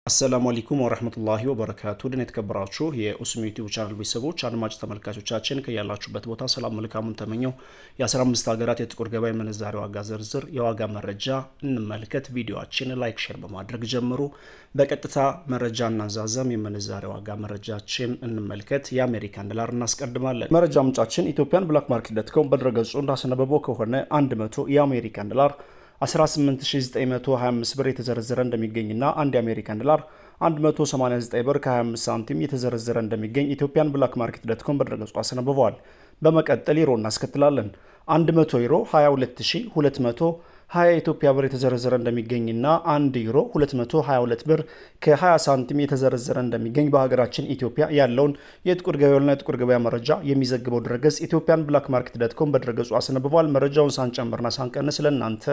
አሰላሙ አለይኩም ወራህመቱላሂ ወበረካቱ ድን የተከበራችሁ የኡስሚ ዩቲዩብ ቻናል ቤተሰቦች አድማጭ ተመልካቾቻችን ከያላችሁበት ቦታ ሰላም መልካሙን ተመኘው። የ15 ሀገራት የጥቁር ገበያ ምንዛሬ ዋጋ ዝርዝር የዋጋ መረጃ እንመልከት። ቪዲዮአችን ላይክ ሼር በማድረግ ጀምሩ። በቀጥታ መረጃ እናንዛዘም። የምንዛሬ ዋጋ መረጃችን እንመልከት። የአሜሪካን ዶላር እናስቀድማለን። መረጃ ምንጫችን ኢትዮጵያን ብላክ ማርኬት ዶት ኮም በድረገጹ እንዳስነበበው ከሆነ 100 የአሜሪካን ዶላር 18925 ብር የተዘረዘረ እንደሚገኝና አንድ የአሜሪካን ዶላር 189 ብር ከ25 ሳንቲም የተዘረዘረ እንደሚገኝ ኢትዮጵያን ብላክ ማርኬት ዶት ኮም በድረገጹ አስነብበዋል። በመቀጠል ዩሮ እናስከትላለን። 100 ዩሮ 22220 የኢትዮጵያ ብር የተዘረዘረ እንደሚገኝና 1 ዩሮ 222 ብር ከ20 ሳንቲም የተዘረዘረ እንደሚገኝ በሀገራችን ኢትዮጵያ ያለውን የጥቁር ገበያና የጥቁር ገበያ መረጃ የሚዘግበው ድረገጽ ኢትዮጵያን ብላክ ማርኬት ዶት ኮም በድረገጹ አስነብቧል። መረጃውን ሳንጨምርና ሳንቀንስ ለእናንተ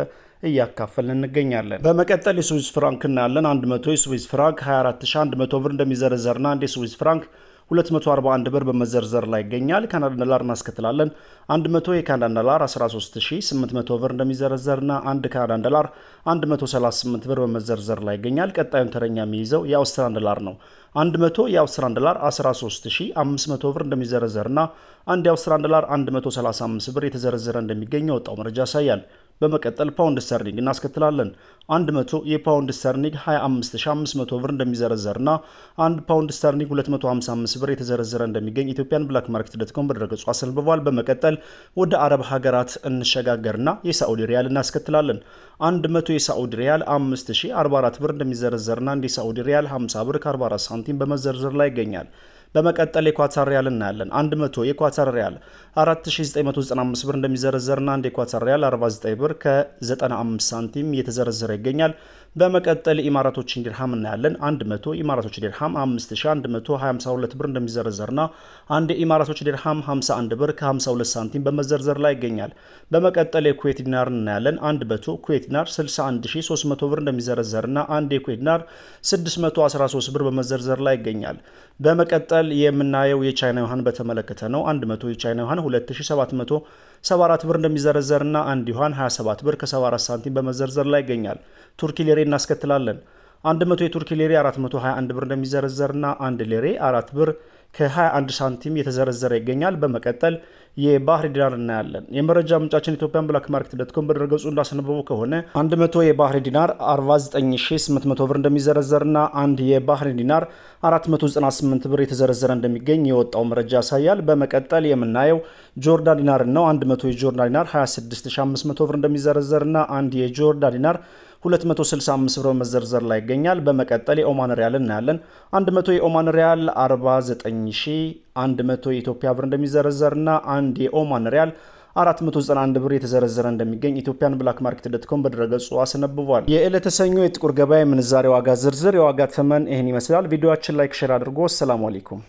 እያካፈልን እንገኛለን። በመቀጠል የስዊዝ ፍራንክ እናያለን። 100 የስዊዝ ፍራንክ 24100 ብር እንደሚዘረዘርና አንድ የስዊዝ ፍራንክ 241 ብር በመዘርዘር ላይ ይገኛል። ካናዳ ዶላር እናስከትላለን። 100 የካናዳ ዶላር 13800 ብር እንደሚዘረዘርና አንድ ካናዳ ዶላር 138 ብር በመዘርዘር ላይ ይገኛል። ቀጣዩን ተረኛ የሚይዘው የአውስትራሊያን ዶላር ነው። 100 የአውስትራሊያን ዶላር 13500 ብር እንደሚዘረዘርና አንድ የአውስትራሊያን ዶላር 135 ብር የተዘረዘረ እንደሚገኝ የወጣው መረጃ ያሳያል። በመቀጠል ፓውንድ ስተርሊንግ እናስከትላለን። 100 የፓውንድ ስተርሊንግ 25500 ብር እንደሚዘረዘርና አንድ ፓውንድ ስተርሊንግ 255 ብር የተዘረዘረ እንደሚገኝ ኢትዮጵያን ብላክ ማርኬት ዶት ኮም በድረገጹ አስነብቧል። በመቀጠል ወደ አረብ ሀገራት እንሸጋገርና የሳዑዲ ሪያል እናስከትላለን። 100 የሳዑዲ ሪያል 5044 ብር እንደሚዘረዘርና አንድ የሳዑዲ ሪያል 50 ብር ከ44 ሳንቲም በመዘርዘር ላይ ይገኛል። በመቀጠል የኳታር ሪያል እናያለን። 100 የኳታር ሪያል 4995 ብር እንደሚዘረዘርና አንድ የኳታር ሪያል 49 ብር ከ95 ሳንቲም እየተዘረዘረ ይገኛል። በመቀጠል ኢማራቶችን ዲርሃም እናያለን። 100 ኢማራቶች ዲርሃም 5122 ብር እንደሚዘረዘርና አንድ የኢማራቶች ዲርሃም 51 ብር ከ52 ሳንቲም በመዘርዘር ላይ ይገኛል። በመቀጠል የኩዌት ዲናር እናያለን። 100 ኩዌት ዲናር 61300 ብር እንደሚዘረዘርና አንድ የኩዌት ዲናር 613 ብር በመዘርዘር ላይ ይገኛል። በመቀጠል የምናየው የቻይና ዩዋን በተመለከተ ነው። 100 የቻይና ዩዋን 2774 ብር እንደሚዘረዘርና አንድ ዩዋን 27 ብር ከ74 ሳንቲም በመዘርዘር ላይ ይገኛል። ቱርኪ ሊሬ እናስከትላለን። 100 የቱርኪ ሊሬ 421 ብር እንደሚዘረዘርና አንድ ሊሬ 4 ብር ከ21 ሳንቲም የተዘረዘረ ይገኛል። በመቀጠል የባህሬን ዲናር እናያለን። የመረጃ ምንጫችን ኢትዮጵያን ብላክ ማርኬት ዶት ኮም በድረገጹ እንዳስነበበው ከሆነ 100 የባህሬን ዲናር 49800 ብር እንደሚዘረዘርና አንድ የባህሬን ዲናር 498 ብር የተዘረዘረ እንደሚገኝ የወጣው መረጃ ያሳያል። በመቀጠል የምናየው ጆርዳን ዲናር ነው። 100 የጆርዳን ዲናር 26500 ብር እንደሚዘረዘርና አንድ የጆርዳን ዲናር 265 ብር በመዘርዘር ላይ ይገኛል። በመቀጠል የኦማን ሪያል እናያለን። 100 የኦማን ሪያል 49100 የኢትዮጵያ ብር እንደሚዘረዘርና አንድ የኦማን ሪያል 491 ብር የተዘረዘረ እንደሚገኝ ኢትዮጵያን ብላክ ማርኬት ዶት ኮም በድረገጹ አስነብቧል። የዕለተ ሰኞ የጥቁር ገበያ ምንዛሬ ዋጋ ዝርዝር የዋጋ ተመን ይህን ይመስላል። ቪዲዮአችን ላይክ ሼር አድርጎ ሰላም አለይኩም።